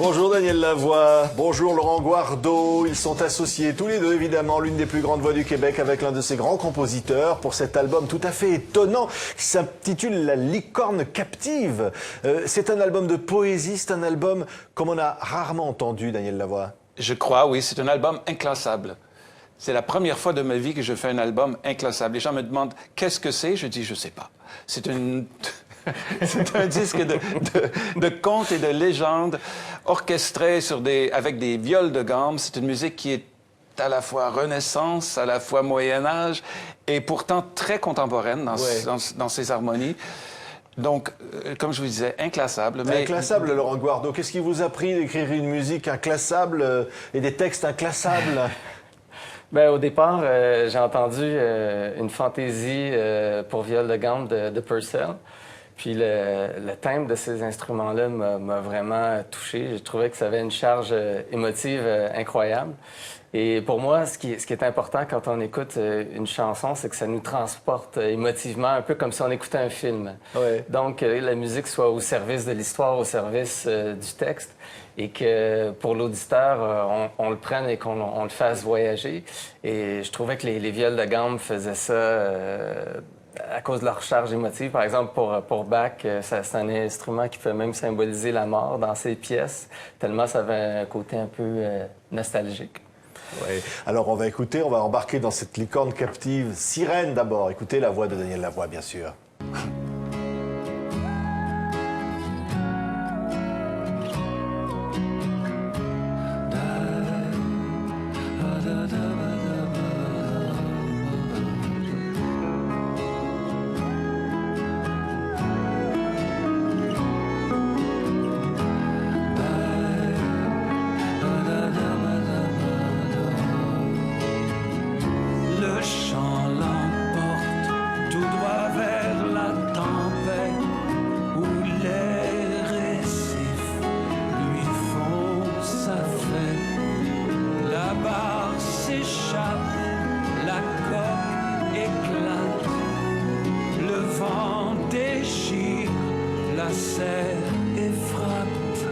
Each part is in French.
Bonjour Daniel Lavoie, bonjour Laurent Guardo. Ils sont associés tous les deux évidemment, l'une des plus grandes voix du Québec avec l'un de ses grands compositeurs pour cet album tout à fait étonnant qui s'intitule La licorne captive. C'est un album de poésie, c'est un album comme on a rarement entendu, Daniel Lavoie. Je crois, oui, c'est un album inclassable. C'est la première fois de ma vie que je fais un album inclassable. Les gens me demandent qu'est-ce que c'est, je dis je sais pas. C'est un disque de contes et de légendes orchestré avec des viols de gamme. C'est une musique qui est à la fois Renaissance, à la fois Moyen-Âge et pourtant très contemporaine dans ses harmonies. Donc, comme je vous disais, inclassable. Mais... Inclassable, Laurent Guardo. Qu'est-ce qui vous a pris d'écrire une musique inclassable et des textes inclassables? Bien, au départ, j'ai entendu une fantaisie pour viol de gamme de Purcell. Puis le thème de ces instruments-là m'a vraiment touché. J'ai trouvé que ça avait une charge émotive incroyable. Et pour moi, ce qui est important quand on écoute une chanson, c'est que ça nous transporte émotivement, un peu comme si on écoutait un film. Ouais. Donc, la musique soit au service de l'histoire, au service du texte, et que pour l'auditeur, on le prenne et qu'on le fasse voyager. Et je trouvais que les viols de gamme faisaient ça à cause de leur charge émotive. Par exemple, pour Bach, c'est un instrument qui peut même symboliser la mort dans ses pièces, tellement ça avait un côté un peu nostalgique. Ouais. Alors on va embarquer dans cette licorne captive. Sirène d'abord, écoutez la voix de Daniel Lavoie, bien sûr. La coque éclate, le vent déchire, la serre effrate.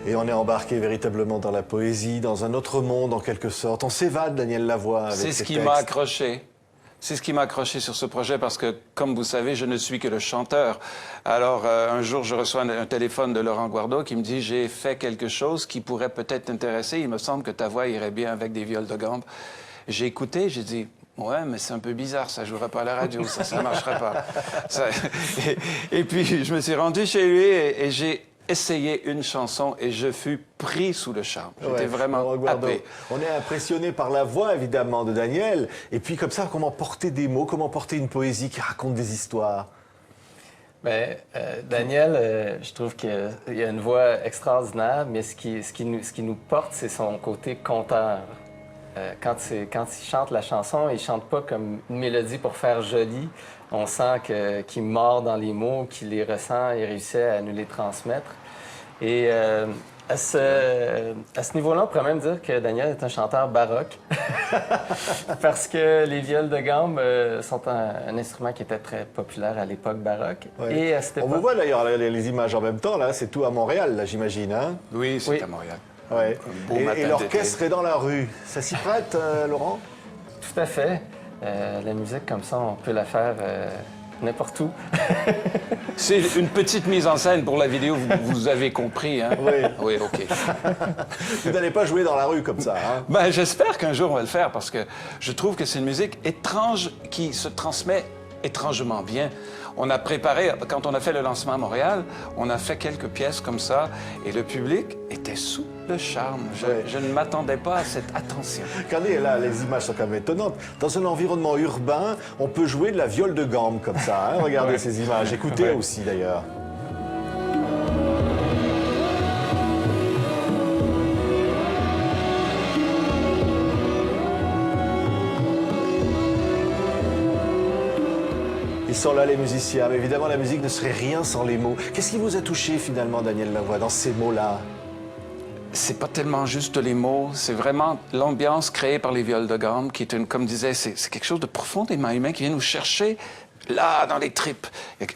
Et on est embarqué véritablement dans la poésie, dans un autre monde en quelque sorte. On s'évade, Daniel Lavoie, avec C'est ce qui m'a accroché. C'est ce qui m'a accroché sur ce projet parce que, comme vous savez, je ne suis que le chanteur. Alors, un jour, je reçois un téléphone de Laurent Guardo qui me dit « J'ai fait quelque chose qui pourrait peut-être t'intéresser. Il me semble que ta voix irait bien avec des viols de gamme. » J'ai écouté, j'ai dit « Ouais, mais c'est un peu bizarre, ça jouerait pas à la radio, ça marcherait pas. » Et puis, je me suis rendu chez lui et j'ai essayé une chanson et je fus pris sous le charme. J'étais vraiment happé. On est impressionné par la voix, évidemment, de Daniel. Et puis, comme ça, comment porter des mots, comment porter une poésie qui raconte des histoires? Bien, Daniel, je trouve qu'il y a une voix extraordinaire, mais ce qui nous porte, c'est son côté conteur. Quand il chante la chanson, il chante pas comme une mélodie pour faire joli. On sent qu'il mord dans les mots, qu'il les ressent et réussit à nous les transmettre. Et à ce niveau-là, on pourrait même dire que Daniel est un chanteur baroque. Parce que les viols de gamme sont un instrument qui était très populaire à l'époque baroque. Ouais. Et à cette époque... On vous voit d'ailleurs les images en même temps, là, c'est tout à Montréal, là, j'imagine, hein? Oui, c'est à Montréal. Ouais. Et l'orchestre est dans la rue. Ça s'y prête, Laurent? Tout à fait. La musique comme ça, on peut la faire n'importe où. C'est une petite mise en scène pour la vidéo, vous avez compris, hein? Oui. Oui, OK. Vous n'allez pas jouer dans la rue comme ça, hein? Ben, j'espère qu'un jour on va le faire parce que je trouve que c'est une musique étrange qui se transmet étrangement bien. On a préparé, quand on a fait le lancement à Montréal, on a fait quelques pièces comme ça et le public était sous le charme. Je ne m'attendais pas à cette attention. Regardez, là, les images sont quand même étonnantes. Dans un environnement urbain, on peut jouer de la viole de gamme comme ça, hein? Regardez ces images. Écoutez aussi, d'ailleurs. Ils sont là, les musiciens. Mais évidemment, la musique ne serait rien sans les mots. Qu'est-ce qui vous a touché, finalement, Daniel Lavoie, dans ces mots-là? C'est pas tellement juste les mots, c'est vraiment l'ambiance créée par les viols de gamme, qui est une, comme disait, c'est quelque chose de profondément humain qui vient nous chercher là, dans les tripes.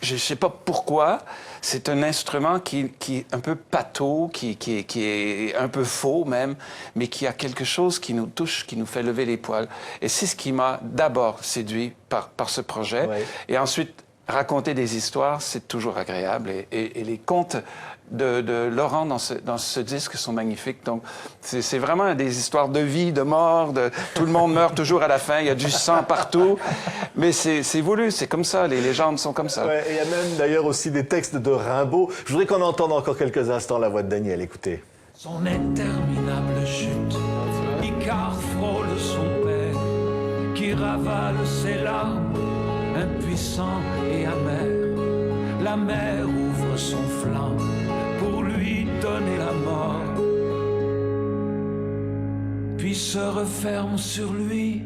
Je ne sais pas pourquoi. C'est un instrument qui est un peu pâteau, qui est un peu faux même, mais qui a quelque chose qui nous touche, qui nous fait lever les poils. Et c'est ce qui m'a d'abord séduit par ce projet. Ouais. Et ensuite, raconter des histoires, c'est toujours agréable. Et les contes de Laurent dans ce disque sont magnifiques. Donc, c'est vraiment des histoires de vie, de mort, tout le monde meurt toujours à la fin, il y a du sang partout. Mais c'est voulu, c'est comme ça, les légendes sont comme ça. Ouais, et il y a même d'ailleurs aussi des textes de Rimbaud. Je voudrais qu'on entende encore quelques instants la voix de Daniel. Écoutez. Son interminable chute, Icare frôle son père, qui ravale ses larmes, impuissant et amer. La mer ouvre son flanc pour lui donner la mort, puis se referme sur lui,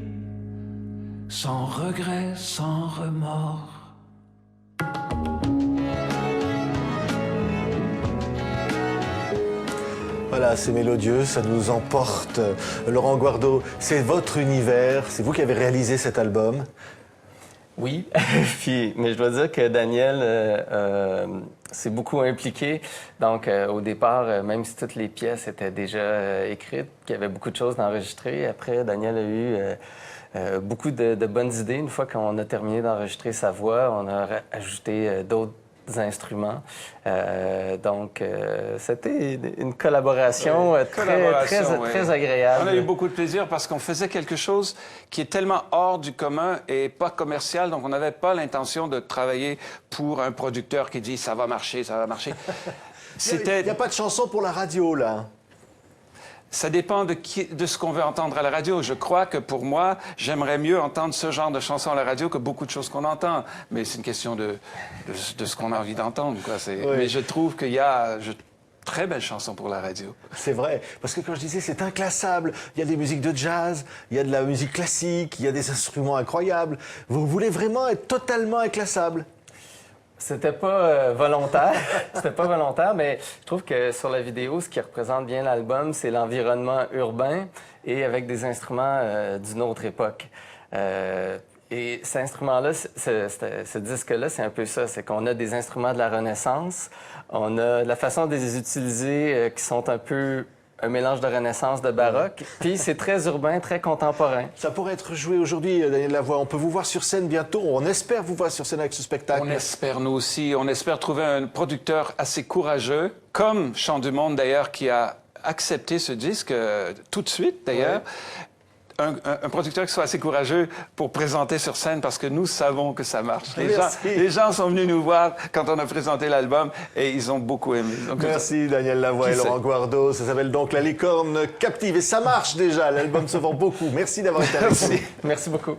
sans regret, sans remords. Voilà, c'est mélodieux, ça nous emporte. Laurent Guardo, c'est votre univers, c'est vous qui avez réalisé cet album. Oui, mais je dois dire que Daniel s'est beaucoup impliqué. Donc, au départ, même si toutes les pièces étaient déjà écrites, qu'il y avait beaucoup de choses d'enregistrer, après, Daniel a eu beaucoup de bonnes idées. Une fois qu'on a terminé d'enregistrer sa voix, on a ajouté d'autres instruments. Donc, c'était une collaboration, très agréable. On a eu beaucoup de plaisir parce qu'on faisait quelque chose qui est tellement hors du commun et pas commercial. Donc, on n'avait pas l'intention de travailler pour un producteur qui dit « ça va marcher, ça va marcher ». Il n'y a pas de chanson pour la radio, là. Ça dépend de ce qu'on veut entendre à la radio. Je crois que pour moi, j'aimerais mieux entendre ce genre de chansons à la radio que beaucoup de choses qu'on entend. Mais c'est une question de ce qu'on a envie d'entendre, quoi. Oui. Mais je trouve qu'il y a très belles chansons pour la radio. C'est vrai, parce que quand je disais c'est inclassable, il y a des musiques de jazz, il y a de la musique classique, il y a des instruments incroyables. Vous voulez vraiment être totalement inclassable? C'était pas volontaire. C'était pas volontaire, mais je trouve que sur la vidéo, ce qui représente bien l'album, c'est l'environnement urbain et avec des instruments d'une autre époque. Et cet instrument-là, ce disque-là, c'est un peu ça. C'est qu'on a des instruments de la Renaissance, on a la façon de les utiliser qui sont un peu un mélange de Renaissance, de baroque. Puis c'est très urbain, très contemporain. Ça pourrait être joué aujourd'hui, Daniel Lavoie. On peut vous voir sur scène bientôt. On espère vous voir sur scène avec ce spectacle. On espère, nous aussi. On espère trouver un producteur assez courageux, comme Chant du Monde, d'ailleurs, qui a accepté ce disque tout de suite, d'ailleurs. Ouais. Un producteur qui soit assez courageux pour présenter sur scène parce que nous savons que ça marche. Les gens sont venus nous voir quand on a présenté l'album et ils ont beaucoup aimé. Donc, merci Daniel Lavoie et Laurent Guardo. Ça s'appelle donc La Licorne Captive et ça marche déjà. L'album se vend beaucoup. Merci d'avoir été avec nous. Merci beaucoup.